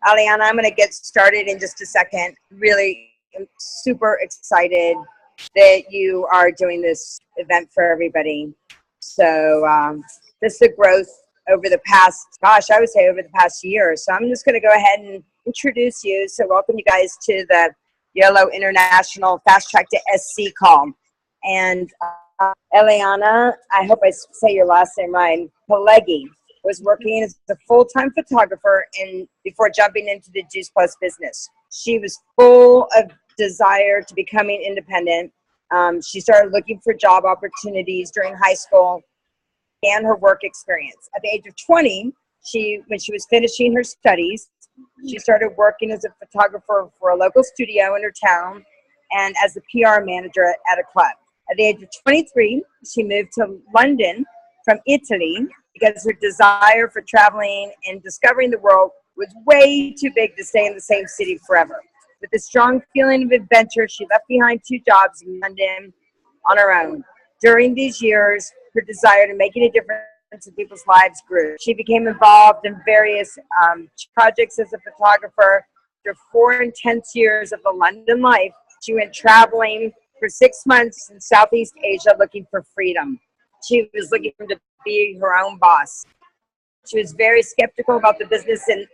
Eliana, I'm going to get started in just a second. Really, I'm super excited that you are doing this event for everybody. So, this is the growth over the past, gosh, I would say over the past year. So I'm just going to go ahead and introduce you. So welcome you guys to the Yellow International Fast Track to SC call. And Eliana, I hope I say your last name right, Pelaggi, was working as a full-time photographer and before jumping into the Juice Plus business. She was full of desire to becoming independent. She started looking for job opportunities during high school and her work experience. At the age of 20, when she was finishing her studies, she started working as a photographer for a local studio in her town and as a PR manager at a club. At the age of 23, she moved to London from Italy because her desire for traveling and discovering the world was way too big to stay in the same city forever. With a strong feeling of adventure, she left behind 2 jobs in London on her own. During these years, her desire to make a difference in people's lives grew. She became involved in various projects as a photographer. After 4 intense years of the London life, she went traveling for 6 months in Southeast Asia looking for freedom. She was looking to be her own boss. She was very skeptical about the business and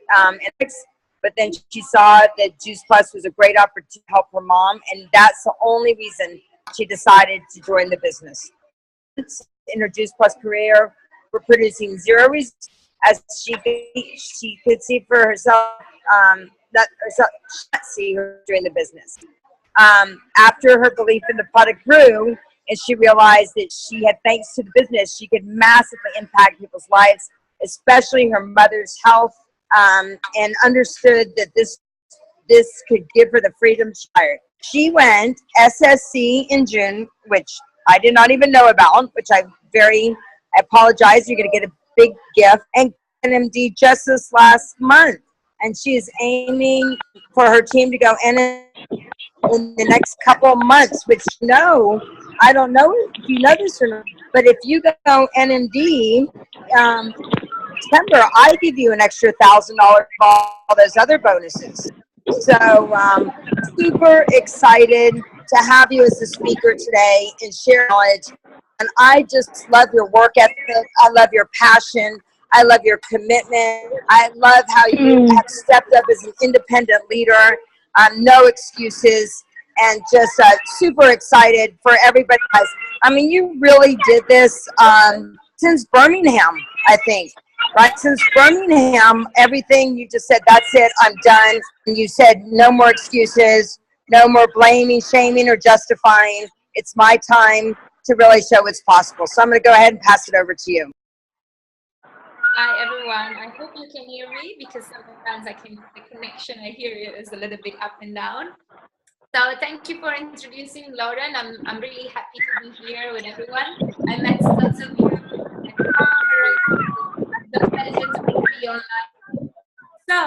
ethics, but then she saw that Juice Plus was a great opportunity to help her mom, and that's the only reason she decided to join the business. In her Juice Plus career, we're producing 0 results, as she could see for herself that herself she can't see her doing the business. After her belief in the product grew, and she realized that she had, thanks to the business, she could massively impact people's lives, especially her mother's health, and understood that this could give her the freedom she desired. She went SSC in June, which I did not even know about, which I apologize. You're going to get a big gift. And NMD just this last month. And she is aiming for her team to go in the next couple of months, which I don't know if you know this or not, but if you go NMD, September, I give you an extra $1,000 for all those other bonuses. So, super excited to have you as the speaker today and share knowledge. And I just love your work ethic. I love your passion. I love your commitment. I love how you have stepped up as an independent leader. No excuses, and just super excited for everybody else. I mean, you really did this since Birmingham, I think. Right, since Birmingham, everything you just said, that's it, I'm done. And you said no more excuses, no more blaming, shaming, or justifying. It's my time to really show it's possible. So I'm going to go ahead and pass it over to you. Hi everyone, I hope you can hear me because sometimes the connection I hear you is a little bit up and down. So thank you for introducing Lauren. I'm really happy to be here with everyone. I met lots of you at the conference. The pleasure to be online. So,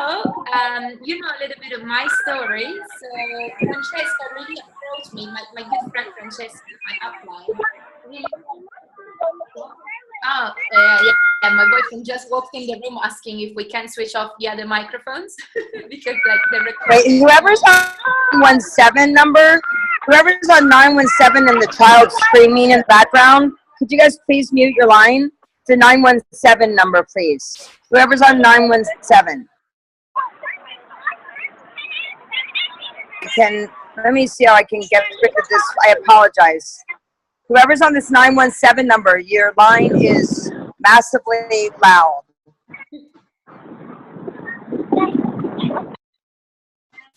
you know a little bit of my story. So, Francesca really approached me, my good friend Francesca, my upline. Really, my boyfriend just walked in the room asking if we can switch off the other microphones because, like, the recording. Wait, whoever's on 917 number, whoever's on 917 and the child screaming in the background, could you guys please mute your line? The 917 number, please. Whoever's on 917. Let me see how I can get rid of this. I apologize. Whoever's on this 917 number, your line is massively loud.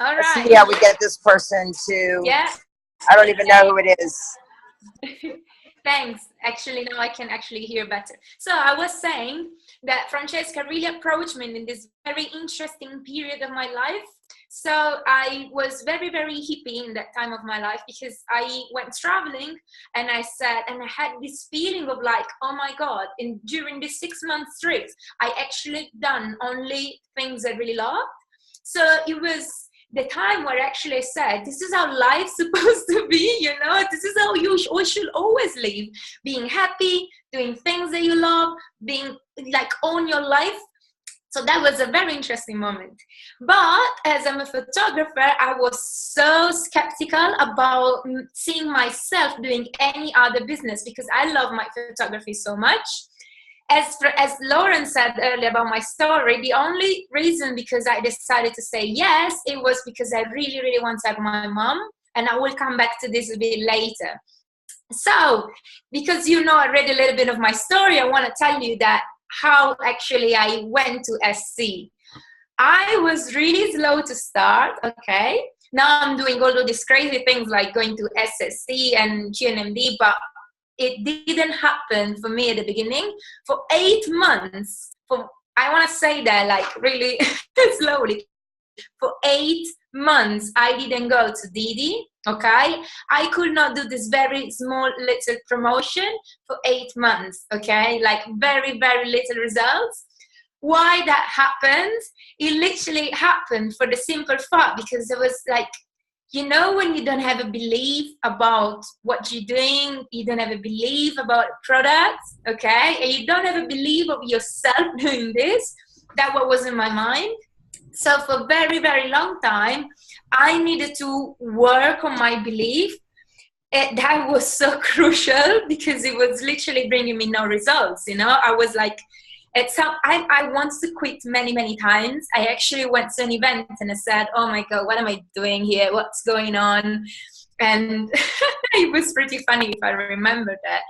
All right. Let's see how we get this person to. Yeah. I don't even know who it is. Thanks. Actually, now I can actually hear better. So I was saying that Francesca really approached me in this very interesting period of my life. So I was very, very hippie in that time of my life because I went traveling and I had this feeling of like, oh my God, during this 6-month trip, I actually done only things I really loved. So it was the time where actually I said, this is how life's supposed to be, you know, this is how you should always live, being happy, doing things that you love, being like own your life. So that was a very interesting moment. But as I'm a photographer, I was so skeptical about seeing myself doing any other business because I love my photography so much. As Lauren said earlier about my story, the only reason because I decided to say yes, it was because I really, really want to have my mom. And I will come back to this a bit later. So, because I read a little bit of my story, I want to tell you that how actually I went to SC. I was really slow to start, okay? Now I'm doing all of these crazy things like going to SSC and QNMD, but it didn't happen for me at the beginning. For 8 months, I want to say that like really slowly, for 8 months, I didn't go to Didi, okay? I could not do this very small little promotion for 8 months, okay? Like very, very little results. Why that happened? It literally happened for the simple fact because it was like, when you don't have a belief about what you're doing, you don't have a belief about products, okay? And you don't have a belief of yourself doing this, that's what was in my mind. So for a very, very long time, I needed to work on my belief. That was so crucial because it was literally bringing me no results, I was like, I wanted to quit many, many times. I actually went to an event and I said, oh my God, what am I doing here? What's going on? And it was pretty funny if I remember that.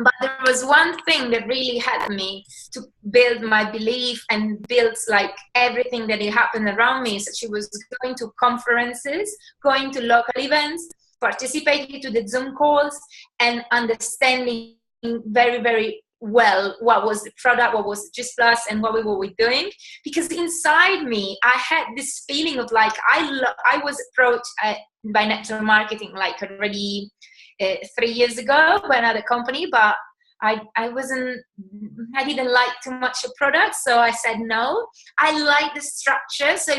But there was one thing that really helped me to build my belief and build like everything that had happened around me. So she was going to conferences, going to local events, participating to the Zoom calls, and understanding very, very well what was the product, what was the Juice Plus, and what we were doing. Because inside me, I had this feeling of like I was approached by network marketing like already 3 years ago by another company, but I didn't like too much a product, so I said no. I like the structure, so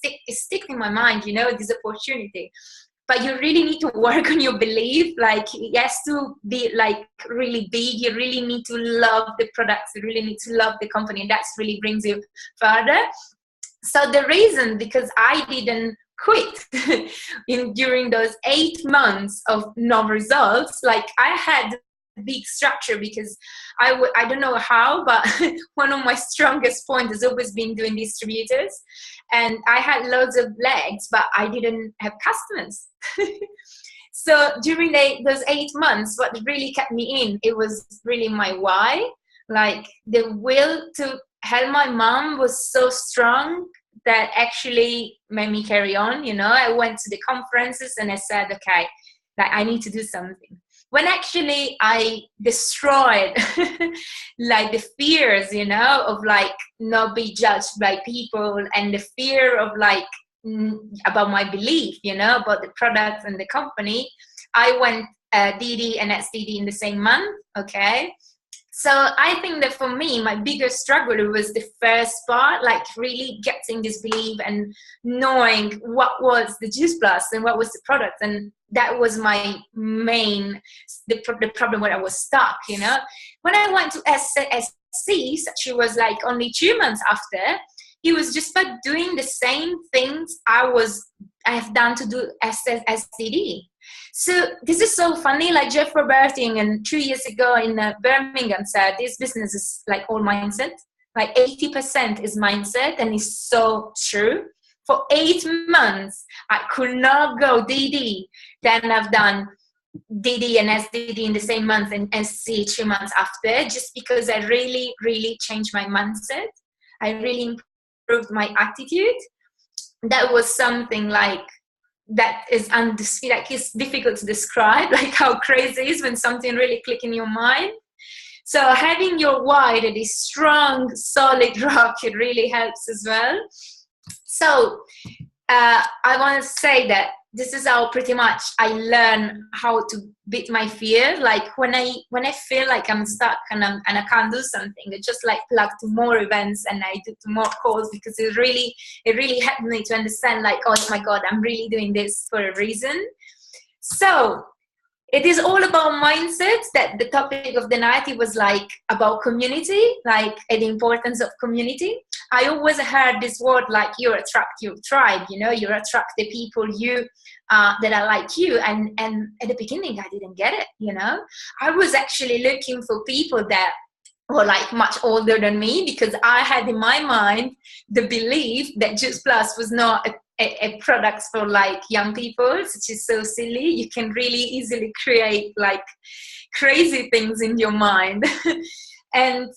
it stick in my mind, this opportunity. But you really need to work on your belief. Like it has to be like really big. You really need to love the products. You really need to love the company, and that really brings you further. So the reason, because I didn't quit during those 8 months of no results, like I had a big structure because I don't know how, but one of my strongest points has always been doing distributors. And I had loads of legs, but I didn't have customers. So during those 8 months, what really kept me in, it was really my why. Like the will to help my mom was so strong that actually made me carry on. I went to the conferences and I said, okay, like I need to do something. When actually I destroyed like the fears, of like not be judged by people, and the fear of like about my belief, about the product and the company, I went DD and SDD in the same month, okay? So I think that for me, my biggest struggle was the first part, like really getting this belief and knowing what was the Juice Plus and what was the product. And that was my the problem where I was stuck, When I went to SC, such was like only 2 months after, it was just about doing the same things I have done to do SCD. So this is so funny, like Jeff Roberting and 2 years ago in Birmingham said, this business is like all mindset, like 80% is mindset, and it's so true. For 8 months, I could not go DD. Then I've done DD and SDD in the same month and SC 2 months after, just because I really, really changed my mindset. I really improved my attitude. That was something like, that is like it's difficult to describe, like how crazy it is when something really clicks in your mind. So having your why that is strong, solid rock, it really helps as well. So I want to say that this is how pretty much I learn how to beat my fear. Like when I feel like I'm stuck and I can't do something, I just like plug to more events and I do to more calls, because it really helped me to understand like, oh my God, I'm really doing this for a reason. So it is all about mindset. That the topic of the night, it was like about community, like the importance of community. I always heard this word like you attract your tribe, you know, you attract the people that are like you. And at the beginning, I didn't get it, you know. I was actually looking for people that were like much older than me, because I had in my mind the belief that Juice Plus was not a product for like young people, which is so silly. You can really easily create like crazy things in your mind. And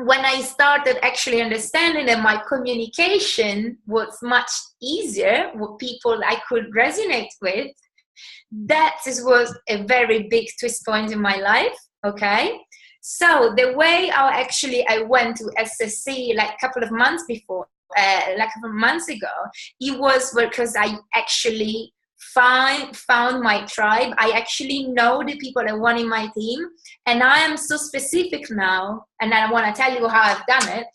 when I started actually understanding that my communication was much easier with people I could resonate with, was a very big twist point in my life. Okay. So the way I went to SSC like a couple of months before, like a couple of months ago, it was because I actually found my tribe. I actually know the people I want in my team, and I am so specific now, and I want to tell you how I've done it,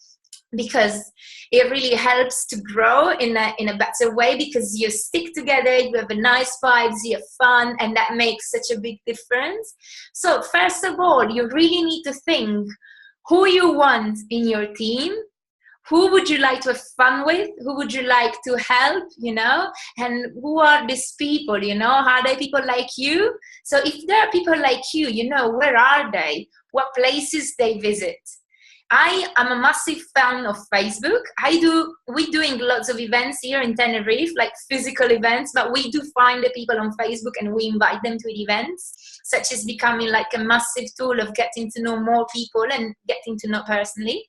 because it really helps to grow in a better way, because you stick together, you have a nice vibes, you have fun, and that makes such a big difference. So first of all, you really need to think who you want in your team. Who would you like to have fun with? Who would you like to help, you know? And who are these people, you know? Are they people like you? So if there are people like you, you know, where are they? What places they visit? I am a massive fan of Facebook. We're doing lots of events here in Tenerife, like physical events, but we do find the people on Facebook and we invite them to events, such as becoming like a massive tool of getting to know more people and getting to know personally.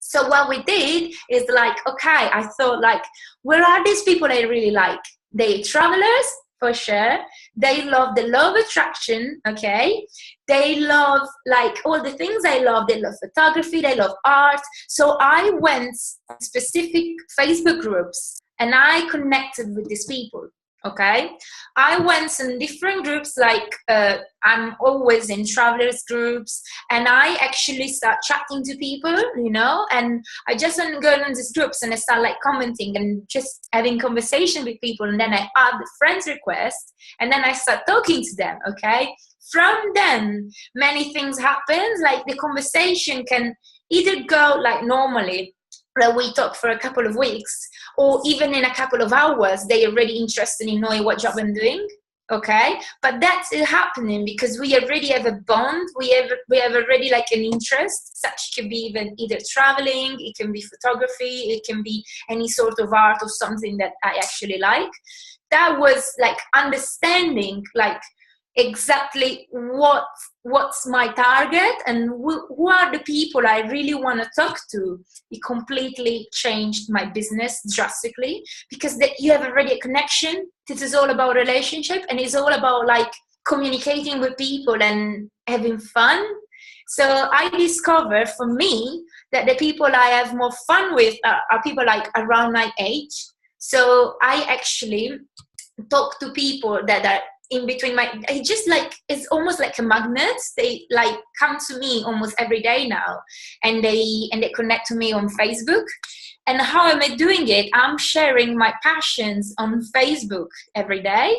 So what we did is like, okay, I thought like, where are these people I really like? They travelers, for sure. They love the law of attraction, okay? They love like all the things I love. They love photography, they love art. So I went to specific Facebook groups and I connected with these people. Okay, I went in different groups, like I'm always in travelers groups, and I actually start chatting to people, you know, and I just go in these groups and I start like commenting and just having conversation with people, and then I add the friends request, and then I start talking to them. Okay, from then many things happen, like the conversation can either go like normally, that we talk for a couple of weeks, or even in a couple of hours, they are already interested in knowing what job I'm doing. Okay, but that's happening because we already have a bond. We have already like an interest. Such could be even either traveling, it can be photography, it can be any sort of art or something that I actually like. That was like understanding like exactly what's my target and who are the people I really want to talk to. It completely changed my business drastically, because you have already a connection. This is all about relationship, and it's all about like communicating with people and having fun. So I discovered for me that the people I have more fun with are people like around my age. So I actually talk to people that are in between it's almost like a magnet. They like come to me almost every day now, and they connect to me on Facebook. And how am I doing it? I'm sharing my passions on Facebook every day.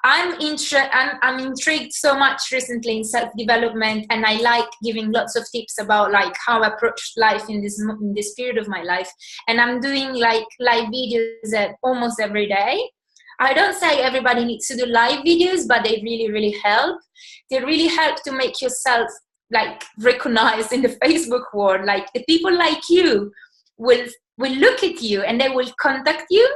I'm intrigued so much recently in self-development, and I like giving lots of tips about like how I approach life in this period of my life. And I'm doing like live videos almost every day. I don't say everybody needs to do live videos, but they really, really help. They really help to make yourself like recognized in the Facebook world. Like the people like you will look at you and they will contact you.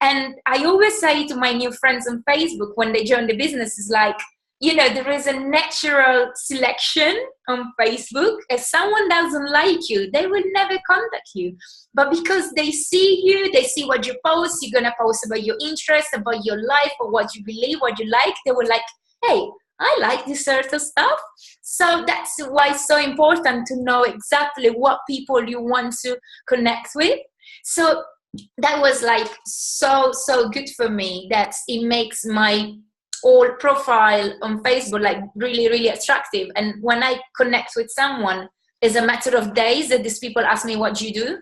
And I always say to my new friends on Facebook when they join the business is like, you know, there is a natural selection on Facebook. If someone doesn't like you, they will never contact you. But because they see you, they see what you post, you're going to post about your interests, about your life, or what you believe, what you like. They were like, hey, I like this sort of stuff. So that's why it's so important to know exactly what people you want to connect with. So that was like so good for me, that it makes my whole profile on Facebook like really, really attractive. And when I connect with someone, it's a matter of days that these people ask me, what do you do?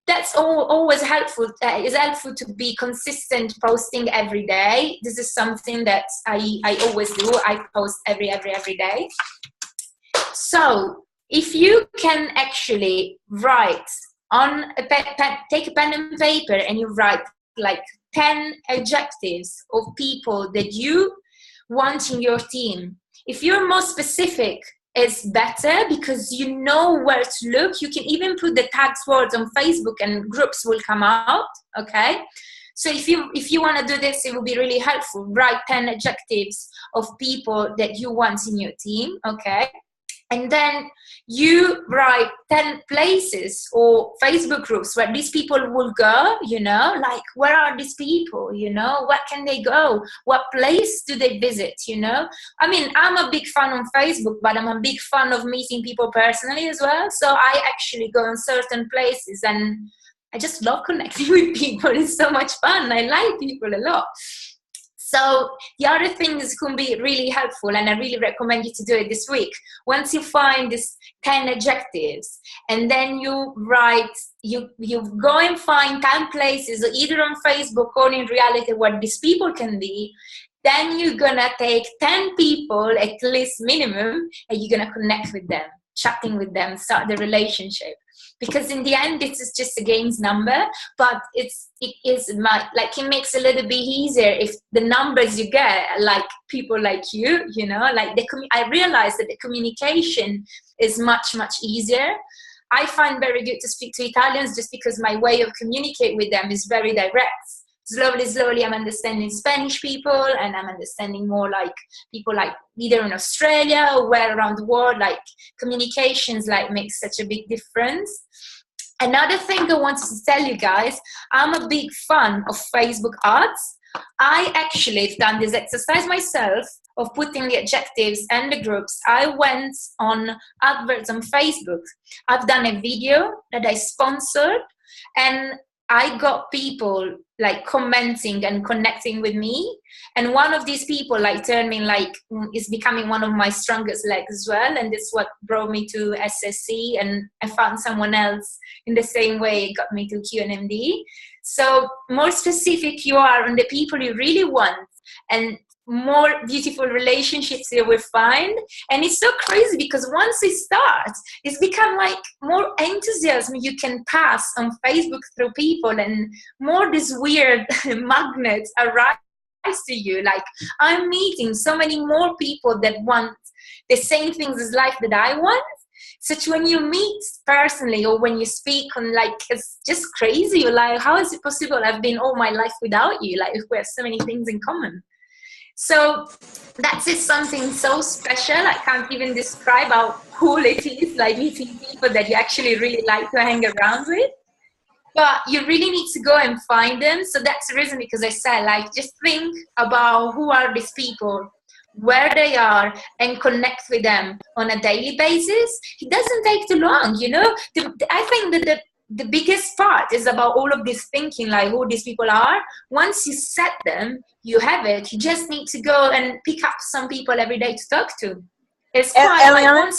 That's always helpful. It's helpful to be consistent posting every day. This is something that I always do. I post every day. So if you can actually write on a take a pen and paper and you write like 10 adjectives of people that you want in your team. If you're more specific, it's better because you know where to look. You can even put the tags words on Facebook and groups will come out, okay? So if you want to do this, it will be really helpful. Write 10 adjectives of people that you want in your team, okay? And then you write 10 places or Facebook groups where these people will go, you know, like where are these people, you know, where can they go? What place do they visit, you know? I mean, I'm a big fan on Facebook, but I'm a big fan of meeting people personally as well. So I actually go in certain places and I just love connecting with people. It's so much fun. I like people a lot. So the other things can be really helpful, and I really recommend you to do it this week. Once you find these 10 adjectives, and then you write, you go and find 10 places, either on Facebook or in reality where these people can be, then you're gonna take 10 people at least minimum, and you're gonna connect with them, chatting with them, start the relationship. Because in the end, this is just a game's number, but it makes it a little bit easier if the numbers you get are like people like you know, like I realized that the communication is much, much easier. I find very good to speak to Italians just because my way of communicate with them is very direct. Slowly, I'm understanding Spanish people, and I'm understanding more like people like either in Australia or where around the world, like communications like makes such a big difference. Another thing I wanted to tell you guys, I'm a big fan of Facebook ads. I actually have done this exercise myself of putting the adjectives and the groups. I went on adverts on Facebook. I've done a video that I sponsored, and I got people like commenting and connecting with me. And one of these people like turned me like is becoming one of my strongest legs as well. And this is what brought me to SSC, and I found someone else in the same way, it got me to QNMD. So more specific you are on the people you really want, and more beautiful relationships you will find. And it's so crazy because once it starts, it's become like more enthusiasm you can pass on Facebook through people, and more these weird magnets arise to you. Like I'm meeting so many more people that want the same things as life that I want. Such when you meet personally or when you speak on, like, it's just crazy. You're like, how is it possible I've been all my life without you? Like we have so many things in common. So that is something so special. I can't even describe how cool it is, like meeting people that you actually really like to hang around with. But you really need to go and find them. So that's the reason, because I said, like, just think about who are these people, where they are, and connect with them on a daily basis. It doesn't take too long, you know. I think that the biggest part is about all of this thinking, like who these people are. Once you set them, you have it. You just need to go and pick up some people every day to talk to. It's quite Eliana,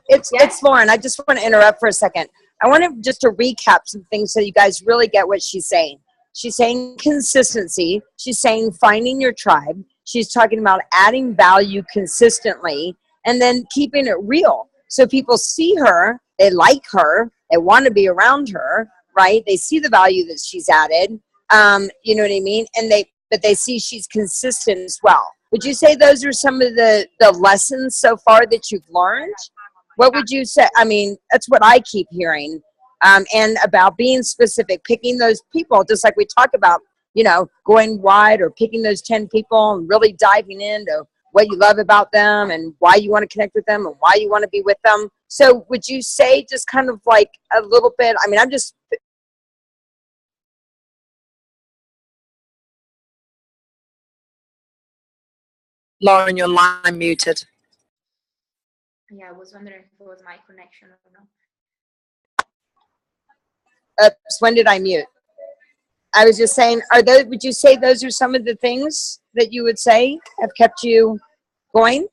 it's Lauren. I just want to interrupt for a second. I want to just to recap some things so you guys really get what she's saying. She's saying consistency. She's saying finding your tribe. She's talking about adding value consistently and then keeping it real. So people see her, they like her, they want to be around her, right? They see the value that she's added. You know what I mean? But they see she's consistent as well. Would you say those are some of the lessons so far that you've learned? What would you say? I mean, that's what I keep hearing. And about being specific, picking those people, just like we talk about, you know, going wide or picking those 10 people and really diving into what you love about them and why you want to connect with them and why you want to be with them. So would you say just kind of like a little bit, I mean, I'm just... Lauren, your line muted. Yeah, I was wondering if it was my connection or not. Oops, when did I mute? I was just saying, would you say those are some of the things that you would say have kept you going?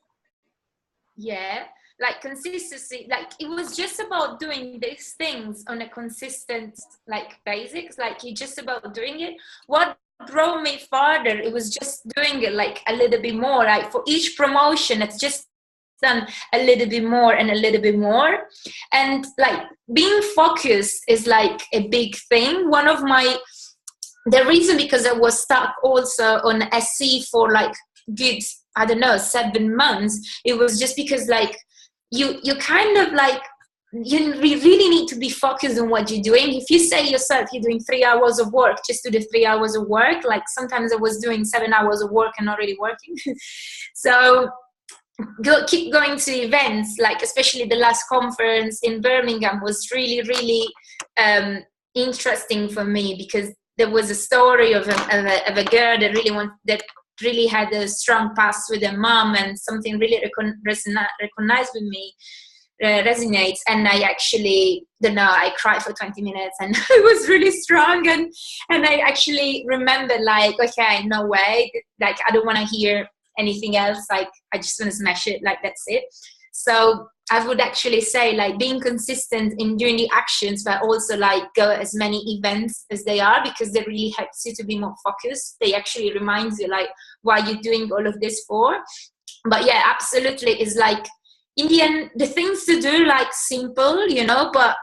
Yeah, like consistency, like it was just about doing these things on a consistent like basics, like you just about doing it. What drove me farther, it was just doing it like a little bit more, like for each promotion it's just done a little bit more and a little bit more. And like being focused is like a big thing. One of my, the reason because I was stuck also on SC for like good, I don't know, 7 months, it was just because like you kind of like, you really need to be focused on what you're doing. If you say yourself you're doing 3 hours of work, just do the 3 hours of work. Like sometimes I was doing 7 hours of work and not really working. So keep going to events, like especially the last conference in Birmingham was really, really interesting for me, because there was a story of a girl that really had a strong past with her mom, and something really recognized with me, resonates. And I actually don't know, I cried for 20 minutes and it was really strong, and I actually remember like, okay, no way, like I don't want to hear anything else, like I just want to smash it, like that's it. So I would actually say like being consistent in doing the actions, but also like go as many events as they are, because they really helps you to be more focused. They actually reminds you like why you're doing all of this for. But yeah, absolutely, is like in the end the things to do like simple, you know, but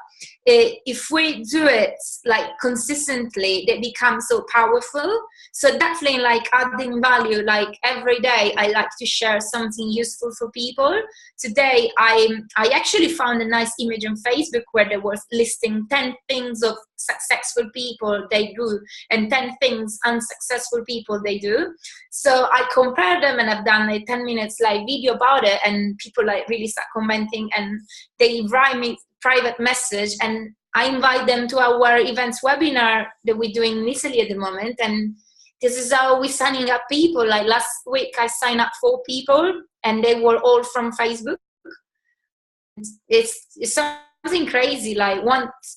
if we do it like consistently, they become so powerful. So definitely like adding value, like every day I like to share something useful for people. Today I actually found a nice image on Facebook where they were listing 10 things of successful people they do and 10 things unsuccessful people they do. So I compared them and I've done a 10 minutes like video about it, and people like really start commenting and they write me private message, and I invite them to our events webinar that we're doing in Italy at the moment. And this is how we're signing up people. Like last week I signed up 4 people and they were all from Facebook. It's something crazy. Like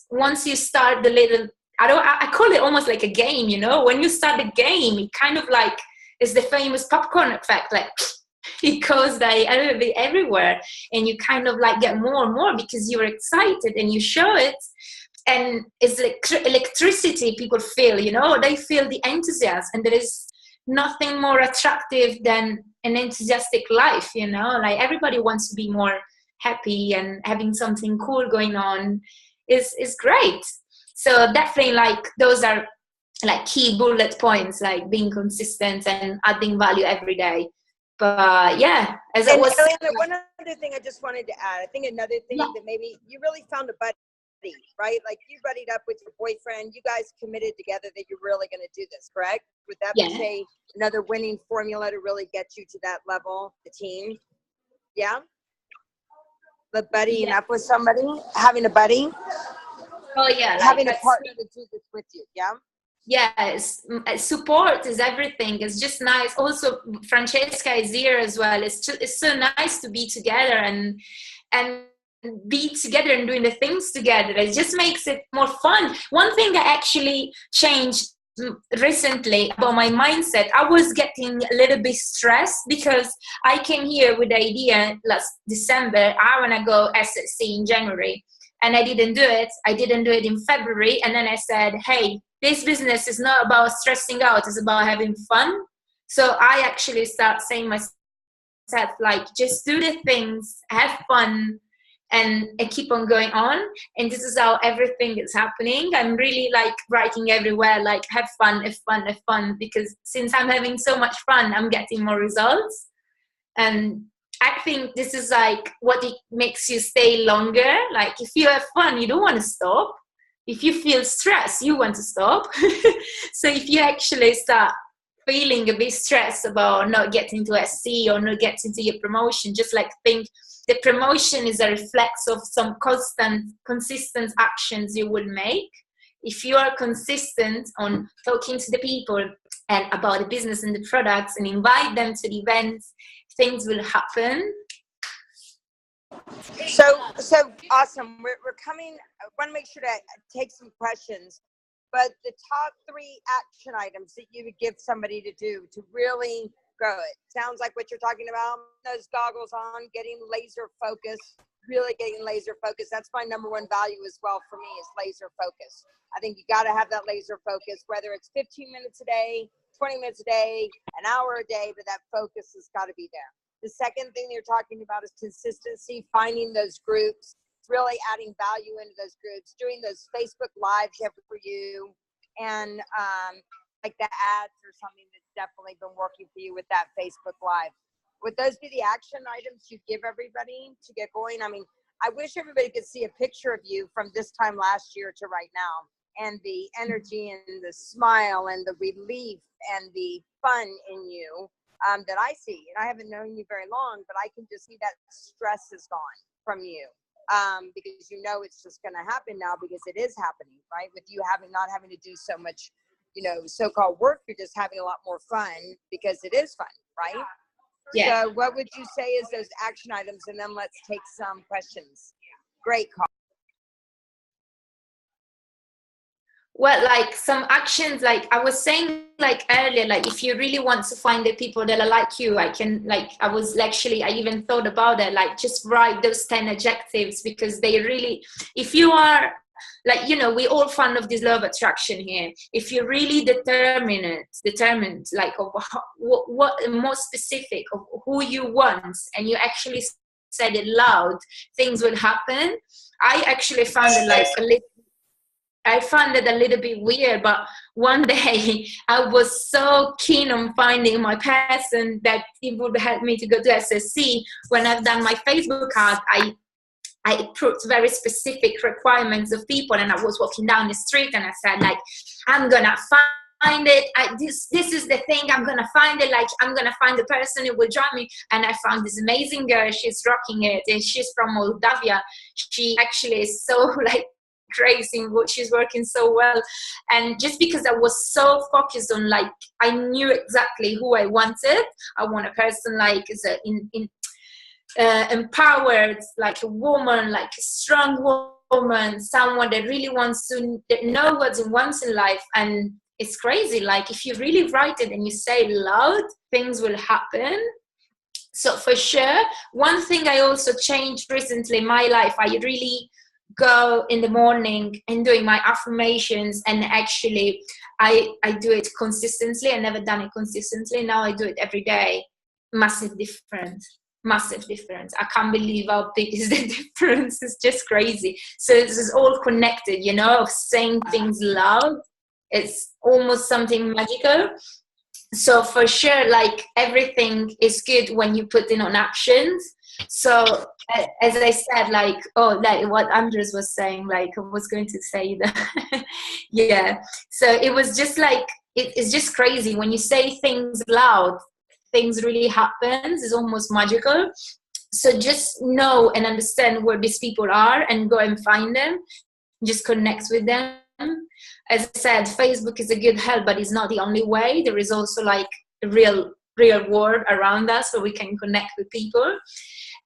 once you start the little, I call it almost like a game, you know, when you start the game, it kind of like is the famous popcorn effect, like it goes like a little bit everywhere, and you kind of like get more and more because you're excited and you show it, and it's like electricity people feel, you know, they feel the enthusiasm, and there is nothing more attractive than an enthusiastic life, you know, like everybody wants to be more happy, and having something cool going on is great. So definitely like those are like key bullet points, like being consistent and adding value every day. But yeah, as I was Eliana, one other thing I just wanted to add, I think another thing that maybe you really found a buddy, right? Like you buddied up with your boyfriend, you guys committed together that you're really going to do this, correct? Would that be say another winning formula to really get you to that level, the team? Yeah? But buddying up with somebody, having a buddy? Oh yeah, like having a partner to do this with you, yeah? Yes, support is everything. It's just nice. Also, Francesca is here as well. It's so nice to be together and be together and doing the things together. It just makes it more fun. One thing that actually changed recently about my mindset, I was getting a little bit stressed because I came here with the idea last December, I want to go SSC in January, and I didn't do it. I didn't do it in February, and then I said, hey, this business is not about stressing out, it's about having fun. So I actually start saying myself, like, just do the things, have fun, and keep on going on. And this is how everything is happening. I'm really like writing everywhere, like, have fun, have fun, have fun, because since I'm having so much fun, I'm getting more results. And I think this is like what it makes you stay longer. Like, if you have fun, you don't want to stop. If you feel stress, you want to stop. So if you actually start feeling a bit stressed about not getting to SC or not getting to your promotion, just like think the promotion is a reflex of some consistent actions you will make. If you are consistent on talking to the people and about the business and the products and invite them to the events, things will happen. So awesome. We're coming. I want to make sure to take some questions, but the top 3 action items that you would give somebody to do to really grow it. Sounds like what you're talking about. Those goggles on, getting laser focused, really getting laser focused. That's my number 1 value as well for me, is laser focus. I think you got to have that laser focus, whether it's 15 minutes a day, 20 minutes a day, an hour a day, but that focus has got to be there. The second thing you're talking about is consistency, finding those groups, really adding value into those groups, doing those Facebook lives you have for you, and like the ads or something that's definitely been working for you with that Facebook live. Would those be the action items you give everybody to get going? I mean, I wish everybody could see a picture of you from this time last year to right now, and the energy and the smile and the relief and the fun in you that I see. And I haven't known you very long, but I can just see that stress is gone from you, because you know it's just going to happen now, because it is happening, right? With you not having to do so much, so-called work, you're just having a lot more fun because it is fun, right? Yeah. So what would you say is those action items? And then let's take some questions. Great call. Well, like some actions, like I was saying like earlier, like if you really want to find the people that are like you, I even thought about it, like just write those 10 adjectives, because they really, if you are like, we're all fond of this law of attraction here. If you're really determined, like of what more specific of who you want, and you actually said it loud, things will happen. I actually found it I found it a little bit weird, but one day I was so keen on finding my person that it would help me to go to SSC. When I've done my Facebook ad, I put very specific requirements of people, and I was walking down the street and I said, like, I'm gonna find it. This is the thing. I'm gonna find it. Like, I'm gonna find the person who will join me. And I found this amazing girl. She's rocking it, and she's from Moldavia. She actually is so like crazy in what she's working so well. And just because I was so focused on, like, I knew exactly who I wanted. I want a person like is empowered, like a woman, like a strong woman, someone that really wants to know what it wants in life. And it's crazy, like if you really write it and you say it loud, things will happen. So for sure, one thing I also changed recently in my life, I really go in the morning and doing my affirmations, and actually I do it consistently. I never done it consistently. Now I do it every day. Massive difference. I can't believe how big is the difference. It's just crazy. So it's all connected, of saying things loud. It's almost something magical. So for sure, like everything is good when you put in on actions. So as I said, like what Andres was saying, like I was going to say that. Yeah. So it was just like it's just crazy when you say things loud. Things really happens. It's almost magical. So just know and understand where these people are and go and find them. Just connect with them. As I said, Facebook is a good help, but it's not the only way. There is also like a real world around us where we can connect with people.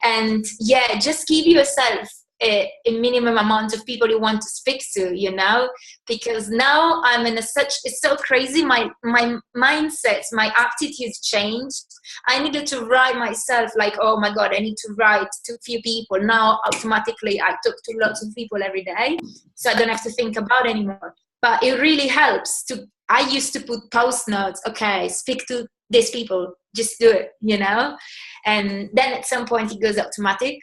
And yeah, just give yourself a minimum amount of people you want to speak to, because now I'm in it's so crazy. My mindset, my attitudes changed. I needed to write myself like, oh my God, I need to write to a few people. Now automatically I talk to lots of people every day, so I don't have to think about it anymore. But it really helps I used to put post notes, okay, speak to these people, just do it, and then at some point it goes automatic.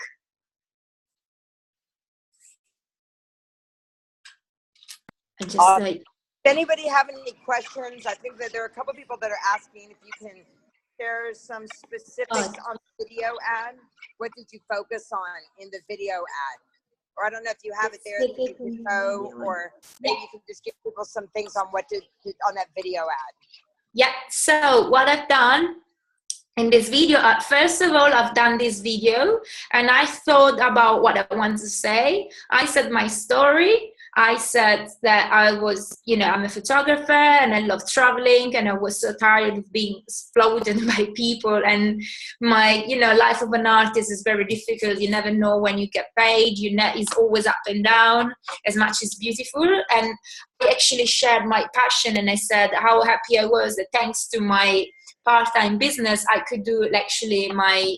And just like, anybody have any questions? I think that there are a couple people that are asking if you can share some specifics on the video ad. What did you focus on in the video ad? Or I don't know if you have it there that you can show, or maybe you can just give people some things on what did on that video ad. Yeah. So what I've done in this video, first of all, I've done this video and I thought about what I want to say. I said my story. I said that I was, I'm a photographer and I love traveling, and I was so tired of being exploited by people. And my, life of an artist is very difficult. You never know when you get paid. It's always up and down, as much as beautiful. And I actually shared my passion, and I said how happy I was that thanks to my part-time business, I could do actually my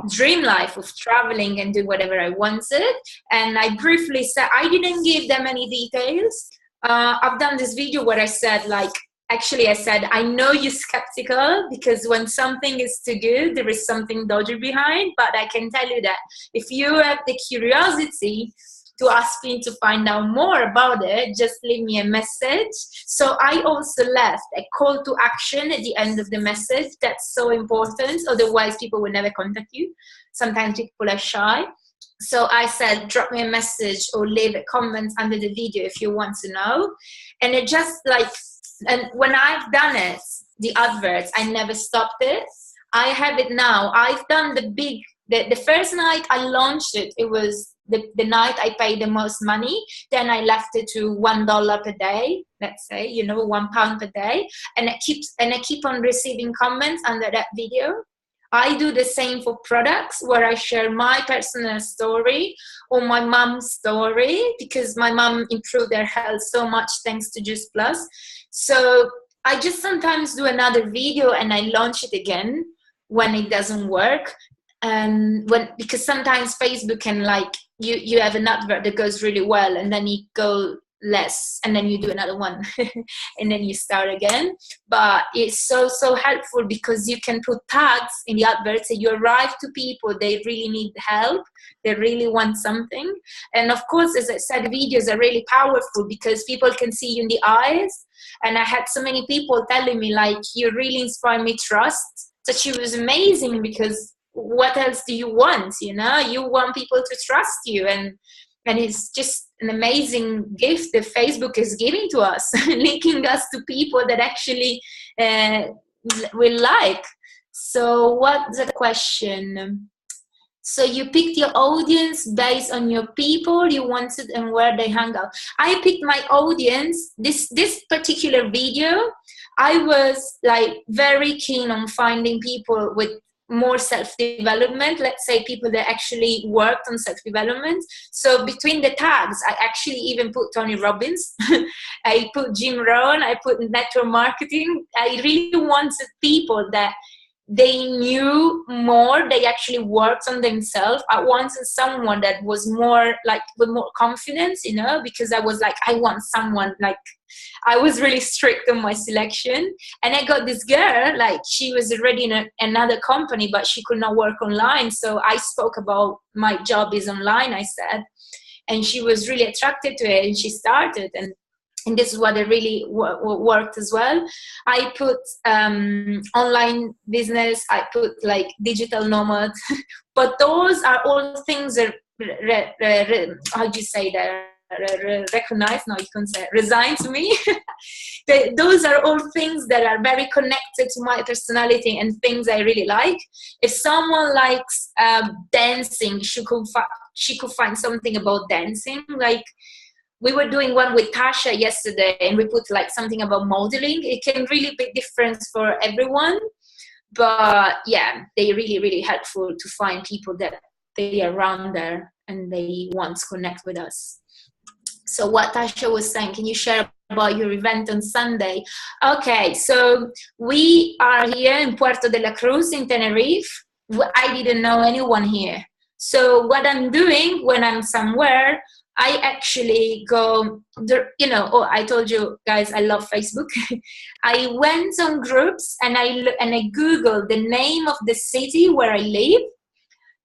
dream life of traveling and do whatever I wanted. And I briefly said, I didn't give them any details. I've done this video where I said, like, Actually, I said, I know you're skeptical because when something is too good, there is something dodgy behind. But I can tell you that if you have the curiosity to ask me to find out more about it, just leave me a message. So I also left a call to action at the end of the message. That's so important. Otherwise, people will never contact you. Sometimes people are shy. So I said, drop me a message or leave a comment under the video if you want to know. And it just like, and when I've done it, the adverts, I never stopped it. I have it now. I've done the first night I launched it, it was the night I paid the most money. Then I left it to $1 per day, let's say, you know, £1 per day. And I keep on receiving comments under that video. I do the same for products where I share my personal story or my mom's story, because my mom improved her health so much thanks to Juice Plus. So I just sometimes do another video and I launch it again when it doesn't work. And because sometimes Facebook can, like, you have an advert that goes really well and then you go less and then you do another one and then you start again. But it's so helpful because you can put tags in the adverts that you arrive to people, they really need help, they really want something. And of course, as I said, videos are really powerful because people can see you in the eyes. And I had so many people telling me, like, you really inspire me trust. So she was amazing, because what else do you want? You know, you want people to trust you, and it's just an amazing gift that Facebook is giving to us, linking us to people that actually will like. So what's the question? So you picked your audience based on your people you wanted and where they hang out. I picked my audience. This particular video, I was like very keen on finding people with more self-development, let's say people that actually worked on self-development. So between the tags, I actually even put Tony Robbins, I put Jim Rohn, I put network marketing. I really wanted people that they knew more, they actually worked on themselves. I wanted someone that was more like with more confidence, you know, because I was like, I want someone like, I was really strict on my selection. And I got this girl, like she was already in another company, but she could not work online. So I spoke about my job is online, I said, and she was really attracted to it and she started. And this is what I really worked as well. I put online business, I put like digital nomad, but those are all things that, how do you say that? Recognize, no, you can say resign to me. Those are all things that are very connected to my personality and things I really like. If someone likes dancing, she could find something about dancing. Like we were doing one with Tasha yesterday and we put like something about modeling. It can really be different for everyone, but yeah, they're really, really helpful to find people that they are around there and they want to connect with us. So what Tasha was saying, can you share about your event on Sunday? Okay, so we are here in Puerto de la Cruz in Tenerife. I didn't know anyone here. So what I'm doing when I'm somewhere, I actually go, you know, oh, I told you guys, I love Facebook. I went on groups and I Googled the name of the city where I live.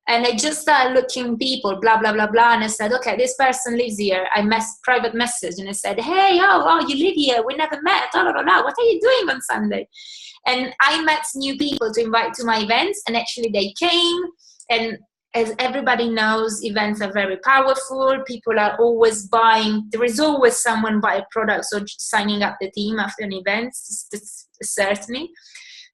And I just started looking people, blah, blah, blah, blah. And I said, okay, this person lives here. I private message and I said, hey, oh, you live here. We never met. Blah, blah, blah, blah. What are you doing on Sunday? And I met new people to invite to my events. And actually they came. And as everybody knows, events are very powerful. People are always buying. There is always someone buy a product. So signing up the team after an event, certainly.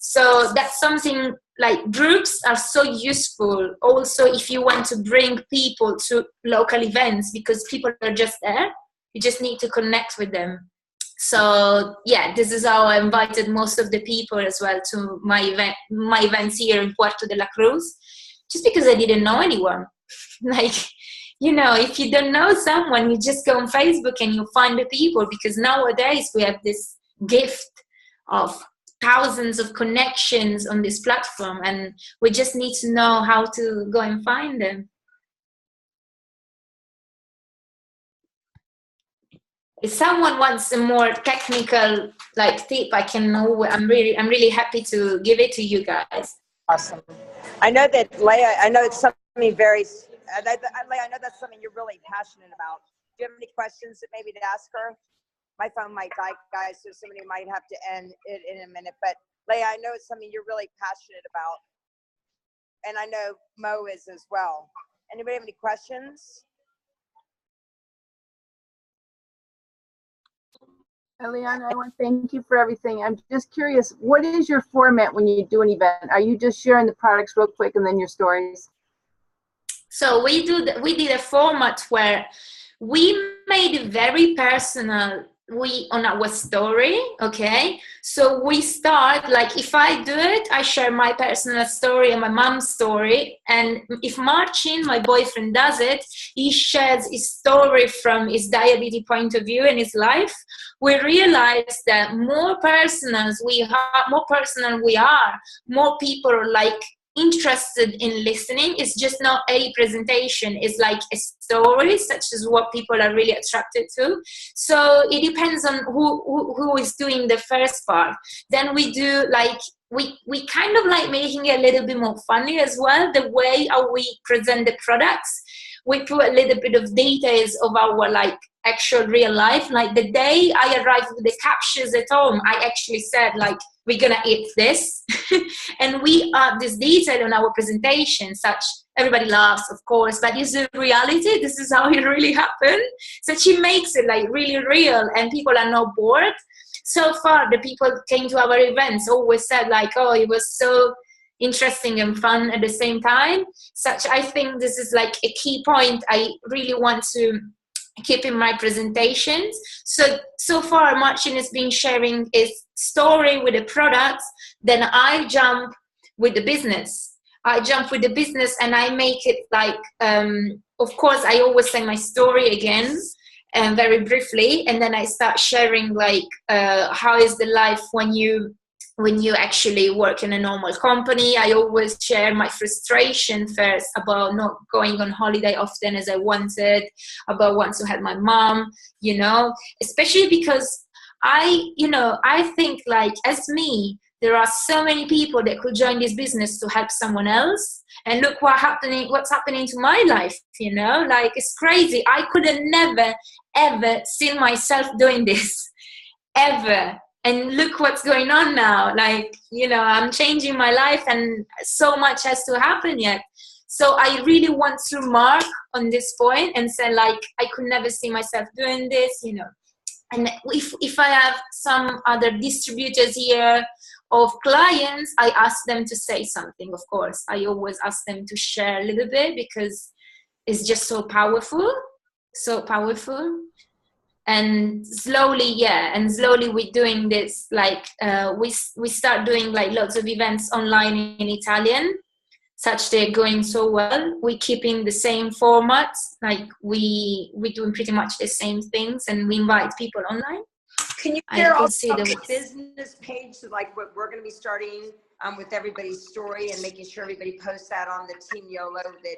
So that's something like groups are so useful. Also, if you want to bring people to local events, because people are just there, you just need to connect with them. So yeah, this is how I invited most of the people as well to my events here in Puerto de la Cruz, just because I didn't know anyone. Like, you know, if you don't know someone, you just go on Facebook and you find the people, because nowadays we have this gift of thousands of connections on this platform, and we just need to know how to go and find them. If someone wants a more technical like tip, I'm really happy to give it to you guys. Awesome. I know that Leah, I know it's something very, Leah, I know that's something you're really passionate about. Do you have any questions that maybe to ask her? My phone might die, guys, so somebody might have to end it in a minute. But Leah, I know it's something you're really passionate about. And I know Mo is as well. Anybody have any questions? Eliana, I want to thank you for everything. I'm just curious, what is your format when you do an event? Are you just sharing the products real quick and then your stories? So we did a format where we made it very personal on our story. Okay, so we start like, if I do it, I share my personal story and my mom's story, and if Marcin, my boyfriend, does it, he shares his story from his diabetes point of view in his life. We realize that more personal we are, more people are like interested in listening. It's just not a presentation, it's like a story, such as what people are really attracted to. So it depends on who is doing the first part. Then we do like, we kind of like making it a little bit more funny as well, the way how we present the products. We put a little bit of details of our like actual real life. Like the day I arrived with the captures at home, I actually said like, we're gonna eat this. And we add this detail on our presentation, such everybody laughs, of course, but this is reality, this is how it really happened. So she makes it like really real, and people are not bored. So far the people came to our events always said like, oh, it was so interesting and fun at the same time. Such, I think this is like a key point I really want to keep in my presentations. So far Marcin has been sharing his story with the products, then I jump with the business. And I make it like, of course I always say my story again, very briefly, and then I start sharing like how is the life when you actually work in a normal company. I always share my frustration first about not going on holiday often as I wanted, about once to have my mom, especially because I think like, as me, there are so many people that could join this business to help someone else. And look what's happening to my life, like it's crazy. I could have never, ever seen myself doing this, ever. And look what's going on now. Like, I'm changing my life and so much has to happen yet. So I really want to mark on this point and say like, I could never see myself doing this, And if I have some other distributors here of clients, I ask them to say something, of course. I always ask them to share a little bit because it's just so powerful. And slowly we're doing this, like we start doing like lots of events online in Italian, such they're going so well. We're keeping the same formats, like we're doing pretty much the same things, and we invite people online. Can you share also the business page, so like what we're going to be starting with everybody's story and making sure everybody posts that on the Team YOLO that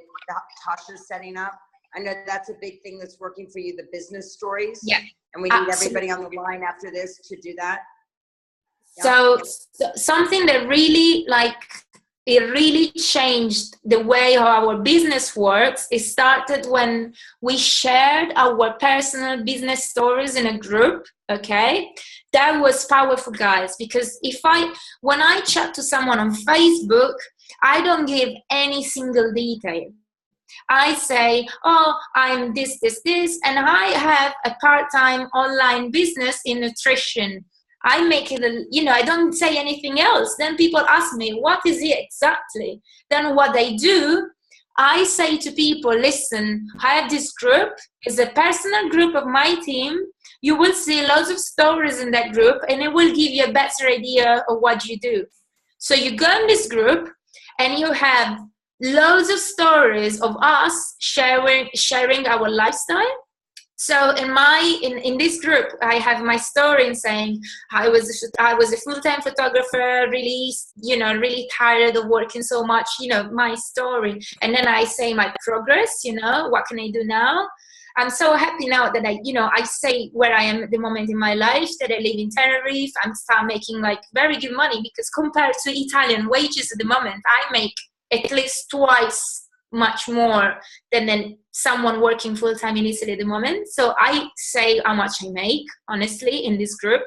Tasha's setting up? I know that's a big thing that's working for you, the business stories. Yeah. And we need everybody on the line after this to do that. Yeah. So something that really it really changed the way how our business works. It started when we shared our personal business stories in a group. Okay. That was powerful, guys, because when I chat to someone on Facebook, I don't give any single detail. I say, oh, I'm this, and I have a part-time online business in nutrition. I make it, I don't say anything else. Then people ask me, what is it exactly? Then what I do, I say to people, listen, I have this group. It's a personal group of my team. You will see lots of stories in that group, and it will give you a better idea of what you do. So you go in this group, and you have loads of stories of us sharing our lifestyle. So in this group, I have my story in saying I was a full-time photographer, really tired of working so much, my story. And then I say my progress, what can I do now? I'm so happy now that I say where I am at the moment in my life, that I live in Tenerife. I'm start making like very good money, because compared to Italian wages at the moment, I make at least twice much more than someone working full-time in Italy at the moment. So I say how much I make, honestly, in this group.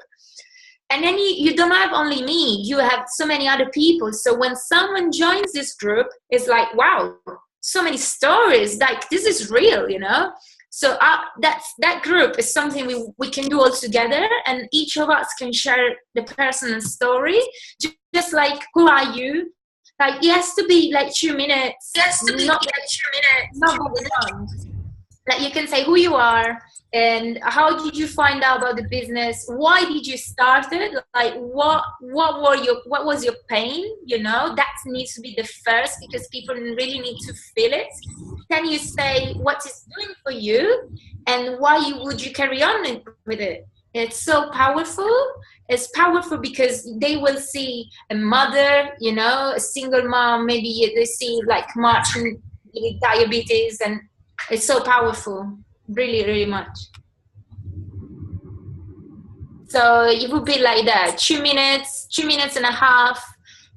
And then you don't have only me, you have so many other people. So when someone joins this group, it's like, wow, so many stories, like this is real, So that group is something we can do all together, and each of us can share the personal story, just like, who are you? Like, it has to be like 2 minutes. Not very long. Like, you can say who you are, and how did you find out about the business? Why did you start it? Like, what was your pain? That needs to be the first, because people really need to feel it. Then you say what it's doing for you, and why would you carry on with it? It's so powerful. It's powerful because they will see a mother, a single mom. Maybe they see like marching with diabetes, and it's so powerful, really, really much. So it would be like that, 2 minutes and a half.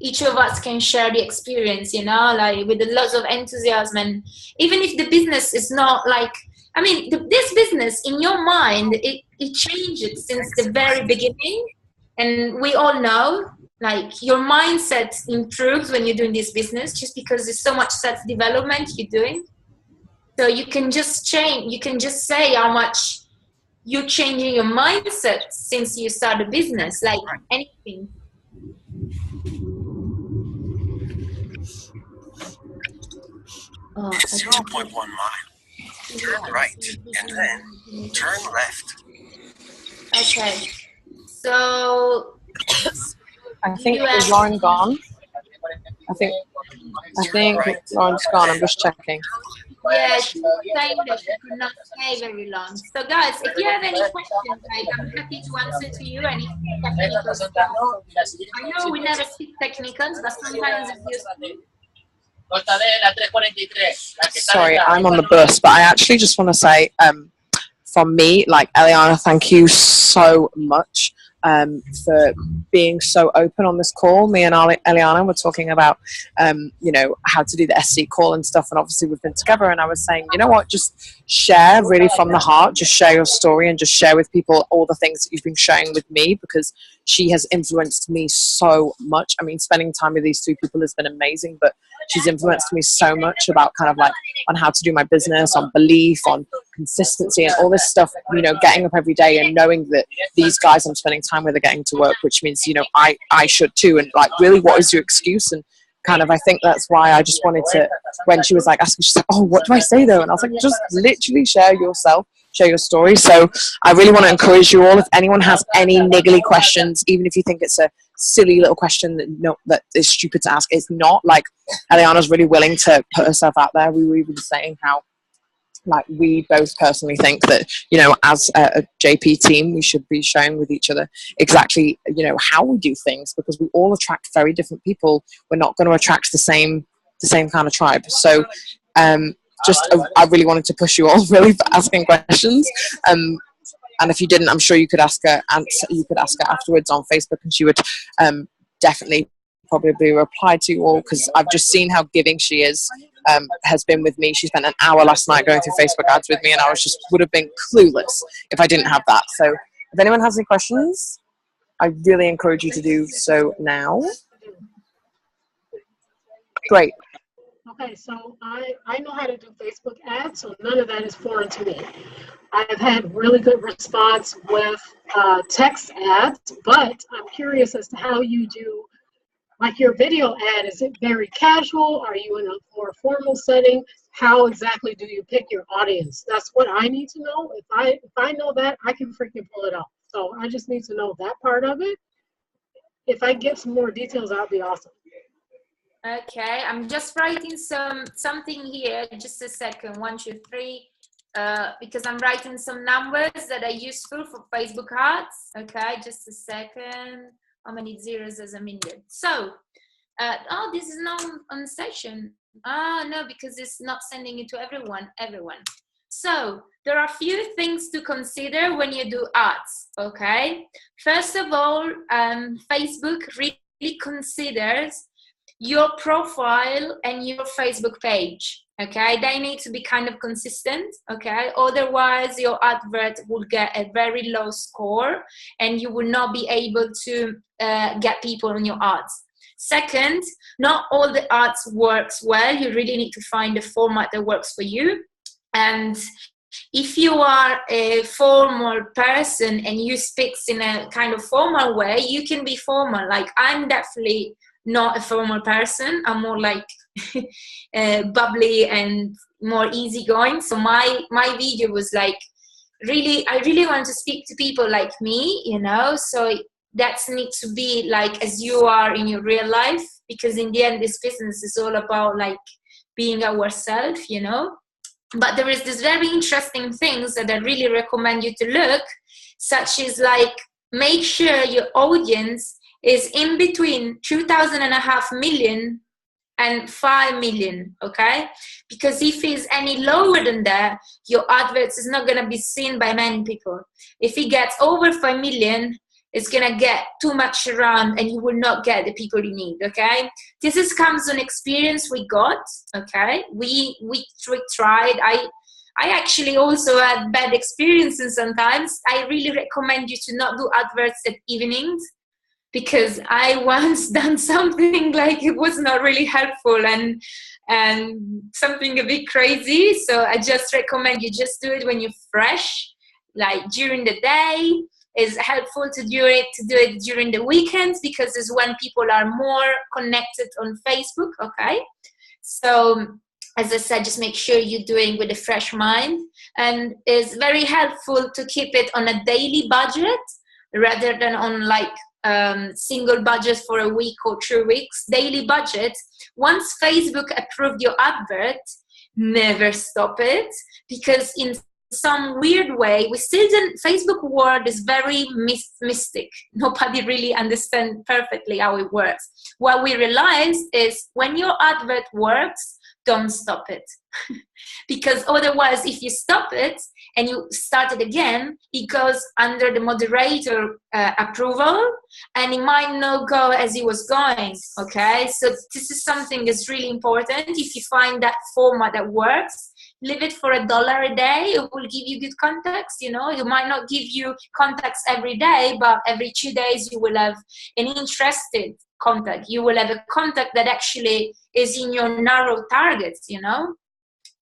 Each of us can share the experience, like with lots of enthusiasm. And even if the business is not like, this business in your mind, it changes since the very beginning. And we all know, like, your mindset improves when you're doing this business, just because there's so much self-development you're doing. So you can just change, you can just say how much you're changing your mindset since you start a business, like anything. It's 2.1 mile. Turn right, and then turn left. Okay. So I think, is Lauren gone? I think Lauren's gone. I'm just checking. yeah, she was saying that she could not stay very long. So guys, if you have any questions, like, I'm happy to answer to you any technical stuff. I know we never speak technicals, but sometimes it's useful. Sorry, I'm on the bus, but I actually just want to say, from me, like, Eliana, thank you so much for being so open on this call. Me and Eliana were talking about, how to do the SC call and stuff, and obviously we've been together, and I was saying, you know what, just share really from the heart, just share your story, and just share with people all the things that you've been sharing with me, because she has influenced me so much. Spending time with these two people has been amazing, but she's influenced me so much about kind of like on how to do my business, on belief, on consistency, and all this stuff, getting up every day and knowing that these guys I'm spending time with are getting to work, which means, I should too. And like, really, what is your excuse? And kind of, I think that's why I just wanted to, when she was like asking, she's like, oh, what do I say though? And I was like, just literally share yourself, share your story. So I really want to encourage you all, if anyone has any niggly questions, even if you think it's a silly little question that is stupid to ask, it's not. Like, Eliana's really willing to put herself out there. We were even saying how, like, we both personally think that, as a JP team, we should be sharing with each other exactly, how we do things, because we all attract very different people. We're not going to attract the same kind of tribe. So I really wanted to push you all really for asking questions. And if you didn't, I'm sure you could ask her afterwards on Facebook, and she would definitely probably reply to you all, because I've just seen how giving she is. Has been with me. She spent an hour last night going through Facebook ads with me, and I would have been clueless if I didn't have that. So if anyone has any questions, I really encourage you to do so now. Great. Okay, so I know how to do Facebook ads, so none of that is foreign to me. I've had really good response with text ads, but I'm curious as to how you do, like, your video ad. Is it very casual? Are you in a more formal setting? How exactly do you pick your audience? That's what I need to know. If I know that, I can freaking pull it off. So I just need to know that part of it. If I get some more details, that'll be awesome. Okay, I'm just writing something here. Just a second. 1, 2, 3. Because I'm writing some numbers that are useful for Facebook ads. Okay, just a second. How many zeros as a minute? So, this is not on session. No, because it's not sending it to everyone. So there are a few things to consider when you do ads, okay? First of all, Facebook really considers your profile and your Facebook page, okay? They need to be kind of consistent, okay? Otherwise, your advert will get a very low score and you will not be able to get people on your ads. Second, not all the ads works well. You really need to find a format that works for you. And if you are a formal person and you speak in a kind of formal way, you can be formal. Like, I'm definitely not a formal person. I'm more like bubbly and more easygoing. So my video was like, I really want to speak to people like me, you know, so that needs to be like as you are in your real life, because in the end this business is all about like being ourselves, you know. But there is this very interesting things that I really recommend you to look, such as like make sure your audience is in between 2.5 million and 5 million, okay? Because if it's any lower than that, your adverts is not gonna be seen by many people. If it gets over 5 million, it's gonna get too much around and you will not get the people you need, okay? This comes on experience we got, okay? We tried. I actually also had bad experiences sometimes. I really recommend you to not do adverts at evenings, because I once done something like it was not really helpful and something a bit crazy. So I just recommend you just do it when you're fresh, like during the day. It's helpful to do it during the weekends, because it's when people are more connected on Facebook, okay? So as I said, just make sure you're doing with a fresh mind, and it's very helpful to keep it on a daily budget rather than on like single budget for a week or 2 weeks. Daily budget. Once Facebook approved your advert, never stop it, because in some weird way we still didn't, Facebook world is very mystic. Nobody really understands perfectly how it works. What we realized is when your advert works, don't stop it. Because otherwise, if you stop it and you start it again, it goes under the moderator approval and it might not go as it was going, okay? So this is something that's really important. If you find that format that works, leave it for $1 a day. It will give you good contacts, you know. It might not give you contacts every day, but every 2 days you will have an interested contact. You will have a contact that actually is in your narrow targets, you know.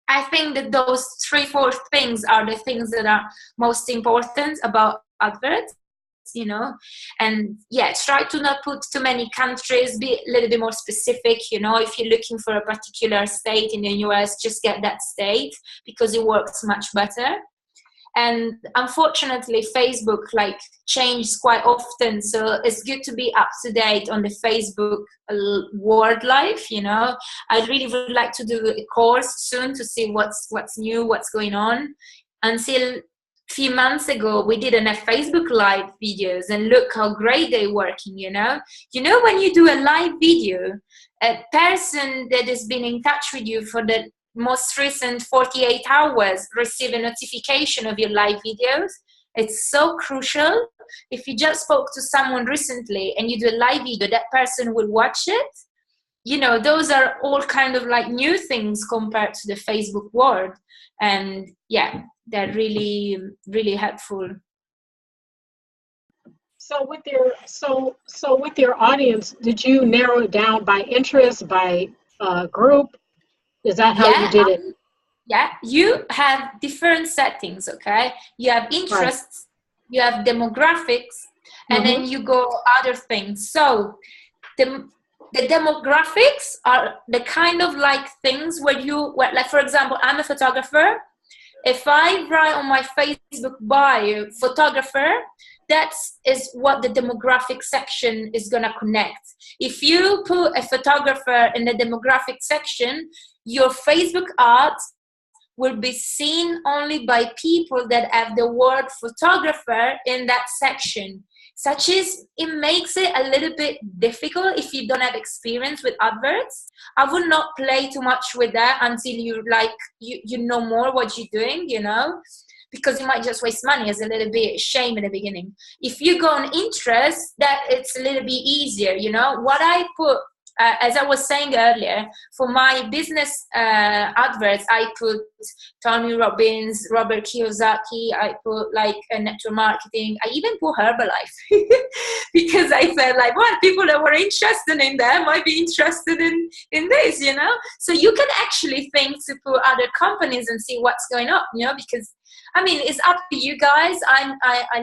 I think that those 3-4 things are the things that are most important about adverts, you know. And yeah, try to not put too many countries, be a little bit more specific, you know. If you're looking for a particular state in the US, just get that state, because it works much better. And unfortunately, Facebook like changes quite often, so it's good to be up to date on the Facebook world life, you know. I really would like to do a course soon to see what's new, what's going on. Until a few months ago, we didn't have Facebook live videos, and look how great they're working, you know. You know, when you do a live video, a person that has been in touch with you for the most recent 48 hours receive a notification of your live videos. It's so crucial. If you just spoke to someone recently and you do a live video, that person will watch it. You know, those are all kind of like new things compared to the Facebook world. And yeah, they're really, really helpful. So with your audience, did you narrow it down by interest, by group? Is that how you did it? Yeah, you have different settings, okay? You have interests, right. You have demographics, and then you go other things. So the demographics are the kind of like things where like for example, I'm a photographer. If I write on my Facebook bio, photographer, that is what the demographic section is gonna connect. If you put a photographer in the demographic section, your Facebook ads will be seen only by people that have the word photographer in that section. Such as it makes it a little bit difficult if you don't have experience with adverts. I would not play too much with that until you know more what you're doing, you know. because you might just waste money as a little bit shame in the beginning. If you go on interest, that it's a little bit easier, you know. What I put, as I was saying earlier, for my business adverts, I put Tony Robbins, Robert Kiyosaki, I put like network marketing, I even put Herbalife because I felt like, well, people that were interested in that might be interested in this, you know. So you can actually think to put other companies and see what's going on, you know, because I mean, it's up to you guys. I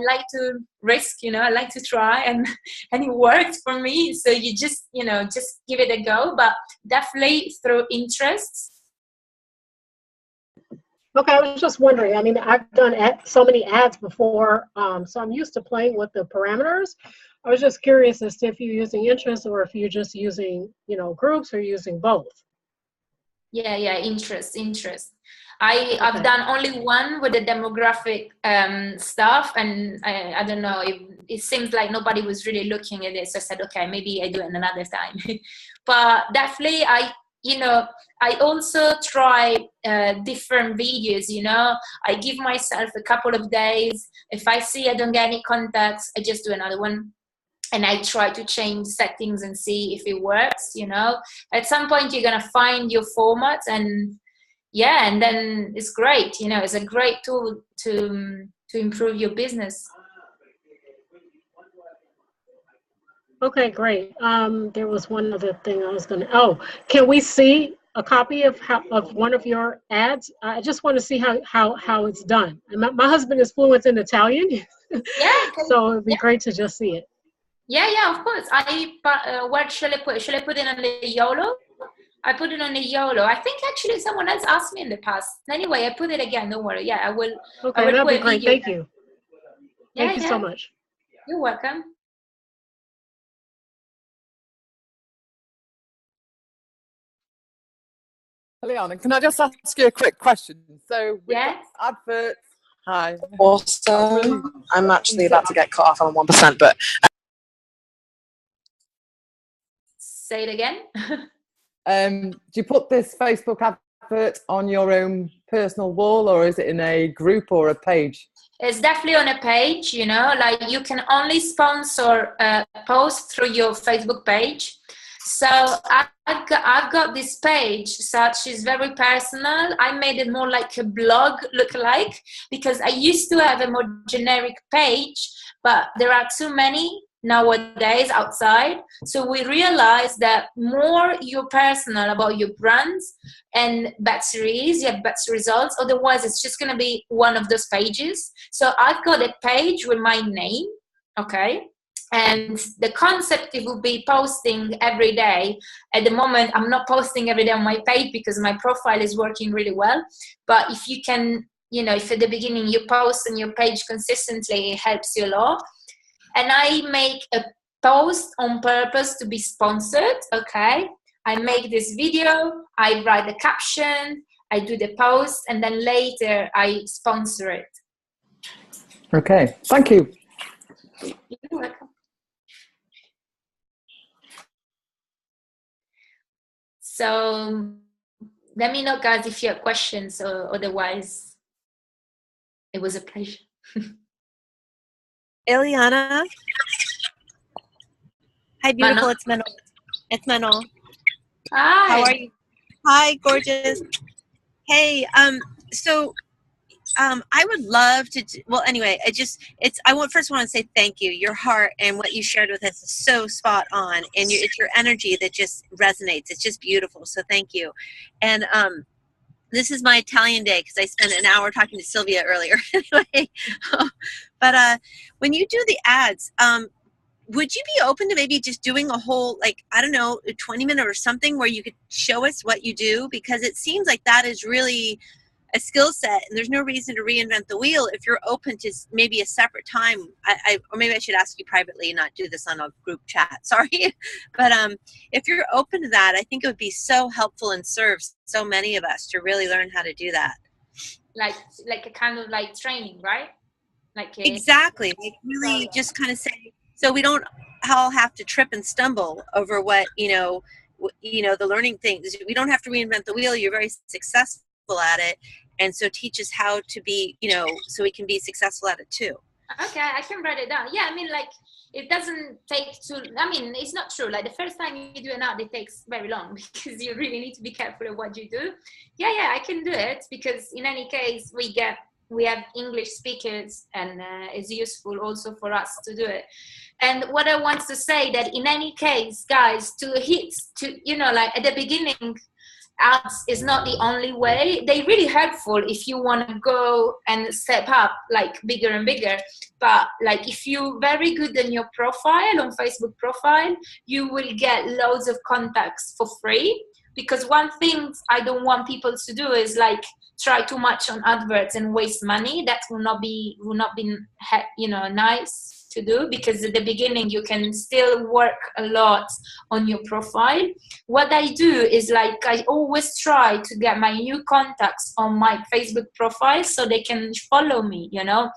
like to risk, you know, I like to try, and it worked for me. So you just, you know, just give it a go, but definitely through interests. Okay, I was just wondering. I mean, I've done so many ads before, so I'm used to playing with the parameters. I was just curious as to if you're using interest or if you're just using, you know, groups or using both. Yeah, interest. I've done only one with the demographic stuff, and I don't know, it seems like nobody was really looking at it, so I said, okay, maybe I do it another time. But definitely I also try different videos, you know. I give myself a couple of days. If I see I don't get any contacts, I just do another one. And I try to change settings and see if it works, you know. At some point you're gonna find your format, and yeah, and then it's great, you know. It's a great tool to improve your business. Okay, great. There was one other thing I was gonna. Oh, can we see a copy of one of your ads? I just want to see how it's done. And my husband is fluent in Italian, Yeah. so it'd be great to just see it. Yeah, of course. Where shall I put it? Shall I put it on the YOLO? I put it on the YOLO. I think actually someone else asked me in the past. Anyway, I put it again. Don't worry. Yeah, I will. Okay, I will that'd put be a great. video Thank again. you. Yeah, Thank you so much. You're welcome. Eliana, can I just ask you a quick question? So with Yes. adverts, hi. Also, I'm actually about to get cut off on 1%, but Say it again. Do you put this Facebook advert on your own personal wall, or is it in a group or a page? It's definitely on a page, you know, like you can only sponsor a post through your Facebook page. So I've got this page, such is very personal. I made it more like a blog look like, because I used to have a more generic page, but there are too many nowadays outside. So we realized that more you're personal about your brands and batteries, you have better results. Otherwise, it's just going to be one of those pages. So I've got a page with my name, okay? And the concept, it will be posting every day. At the moment, I'm not posting every day on my page because my profile is working really well. But if you can, you know, if at the beginning you post on your page consistently, it helps you a lot. And I make a post on purpose to be sponsored, okay? I make this video, I write the caption, I do the post, and then later I sponsor it. Okay, thank you. You're welcome. So let me know, guys, if you have questions, or otherwise it was a pleasure. Eliana. Hi, beautiful. Mano? It's Manon. Hi. How are you? Hi, gorgeous. Hey, I would love to. Well, anyway, I first want to say thank you. Your heart and what you shared with us is so spot on, and it's your energy that just resonates. It's just beautiful. So thank you. And this is my Italian day because I spent an hour talking to Sylvia earlier. Anyway, but when you do the ads, would you be open to maybe just doing a whole, like, I don't know, a 20-minute or something where you could show us what you do? Because it seems like that is really a skill set, and there's no reason to reinvent the wheel if you're open to maybe a separate time. Or maybe I should ask you privately, not do this on a group chat. Sorry. But if you're open to that, I think it would be so helpful and serve so many of us to really learn how to do that. Like a kind of like training, right? Exactly. Like really just kind of say, so we don't all have to trip and stumble over what, the learning things. We don't have to reinvent the wheel. You're very successful at it. and so teach us how to be, you know, so we can be successful at it too. Okay, I can write it down. Yeah, I mean, like, it doesn't take too, I mean, it's not true. Like, the first time you do an ad, it takes very long because you really need to be careful of what you do. Yeah, I can do it because in any case, we have English speakers, and it's useful also for us to do it. And what I want to say that in any case, guys, you know, like at the beginning, ads is not the only way. They're really helpful if you want to go and step up like bigger and bigger. But like if you're very good in your profile, on Facebook profile, you will get loads of contacts for free. Because one thing I don't want people to do is like try too much on adverts and waste money. That will not be you know, nice to do, because at the beginning you can still work a lot on your profile. What I do is like I always try to get my new contacts on my Facebook profile so they can follow me, you know.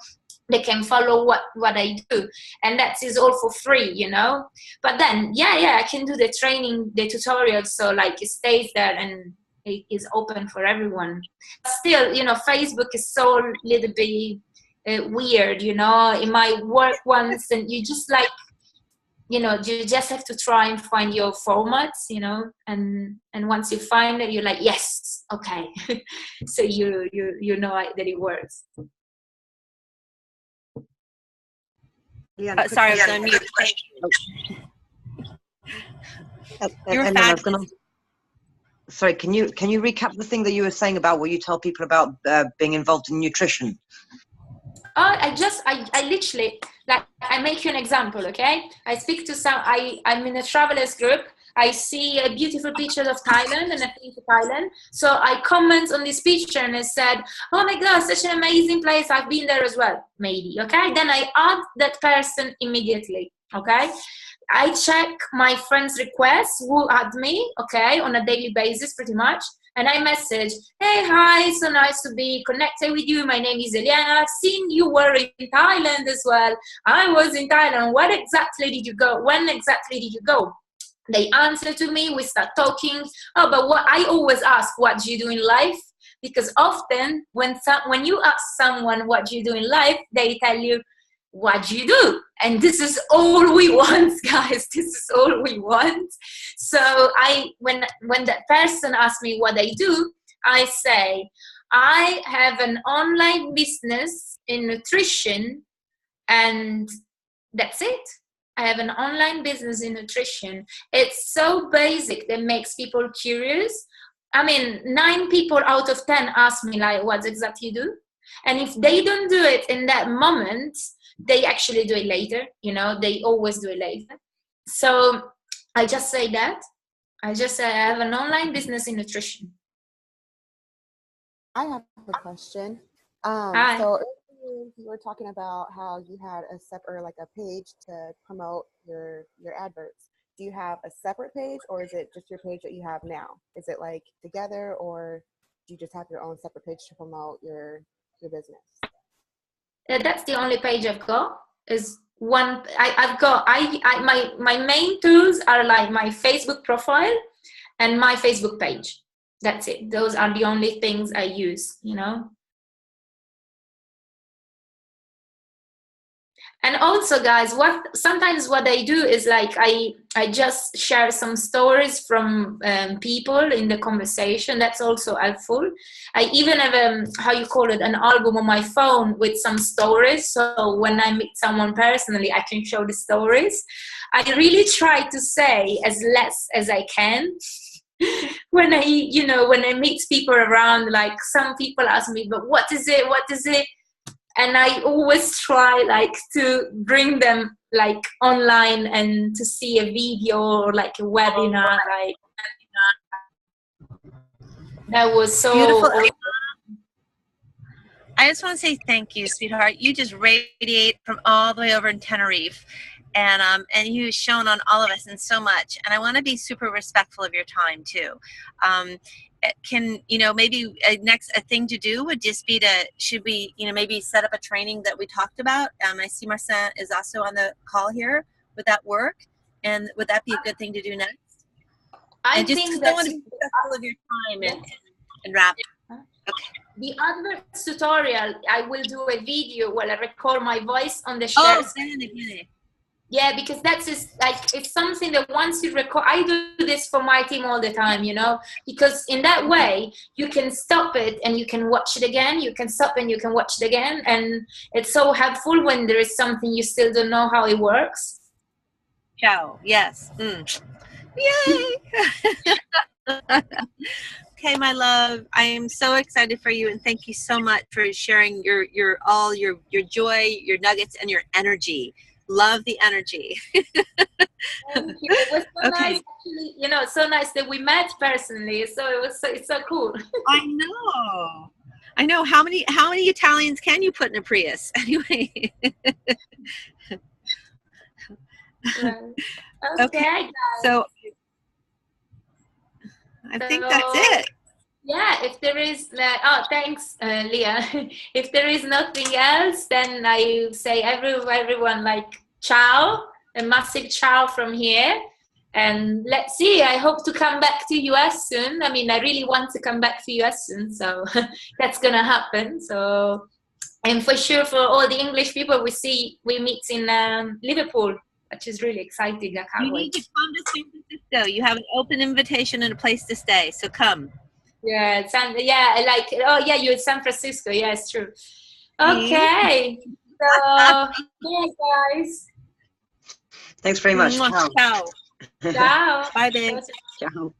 They can follow what I do, and that is all for free, you know. But then yeah, I can do the training, the tutorials, so like it stays there and it is open for everyone. Still, you know, Facebook is so little bit weird, you know. It might work once and you just like, you know, you just have to try and find your formats, you know, and once you find it, you're like, yes, okay. So you know that it works. Sorry, I was on mute. Thank you. You're fabulous. Sorry, can you recap the thing that you were saying about what you tell people about being involved in nutrition? I literally, like, I make you an example, okay? I speak to I'm in a travelers group. I see a beautiful picture of Thailand and I think of Thailand. So I comment on this picture and I said, oh my God, such an amazing place. I've been there as well, maybe, okay? Then I add that person immediately, okay? I check my friends' requests who add me, okay, on a daily basis pretty much. And I message, hey, hi, so nice to be connected with you. My name is Eliana. I've seen you were in Thailand as well. I was in Thailand. Where exactly did you go? When exactly did you go? They answer to me. We start talking. Oh, but what I always ask, what do you do in life? Because often when you ask someone what do you do in life, they tell you, what do you do? And this is all we want, guys. This is all we want. So when that person asks me what I do, I say, I have an online business in nutrition, and that's it. I have an online business in nutrition. It's so basic that makes people curious. I mean, 9 people out of 10 ask me like, what exactly you do? And if they don't do it in that moment, they actually do it later, you know, they always do it later. So I just say that. I just say I have an online business in nutrition. I have a question. Hi. So earlier you were talking about how you had a separate, like a page to promote your adverts. Do you have a separate page, or is it just your page that you have now? Is it like together, or do you just have your own separate page to promote your business? That's the only page I've got. Is one. My main tools are like my Facebook profile and my Facebook page. That's it. Those are the only things I use, you know. And also, guys, sometimes what I do is like I just share some stories from people in the conversation. That's also helpful. I even have an album on my phone with some stories. So when I meet someone personally, I can show the stories. I really try to say as less as I can. When I meet people around, like some people ask me, but what is it? What is it? And I always try like to bring them like online and to see a video or like a webinar. Like that was so beautiful. I just want to say thank you, sweetheart. You just radiate from all the way over in Tenerife, and you've shown on all of us and so much. And I want to be super respectful of your time too. Can maybe a thing to do would just be should we maybe set up a training that we talked about? I see Marcin is also on the call here. Would that work? And would that be a good thing to do next? I think I want to be respectful of your time and wrap. Okay. the adverts tutorial, I will do a video where I record my voice on the Oh, shares. bene. Yeah, because that's just like, it's something that once you record, I do this for my team all the time, you know, because in that way you can stop it and you can watch it again, you can stop and you can watch it again, and it's so helpful when there is something you still don't know how it works. Ciao. Yes. Yay. Okay, my love, I am so excited for you, and thank you so much for sharing your joy, your nuggets, and your energy. Love the energy. Thank you. It was so Okay. nice, actually, you know, so nice that we met personally. So it's so cool. I know. How many Italians can you put in a Prius? Anyway. Right. Okay. Guys. So I think that's it. Yeah, if there is, thanks, Leah. If there is nothing else, then I say everyone like ciao, a massive ciao from here. And let's see, I hope to come back to US soon. I mean, I really want to come back to US soon, so that's gonna happen. So, and for sure, for all the English people we meet in Liverpool, which is really exciting. I can't You wait. need to come to San Francisco. You have an open invitation and a place to stay, so come. Yeah, you're in San Francisco. Yeah, it's true. Okay, so yeah, guys. Thanks very much. Ciao. Ciao. Bye, babe. Ciao.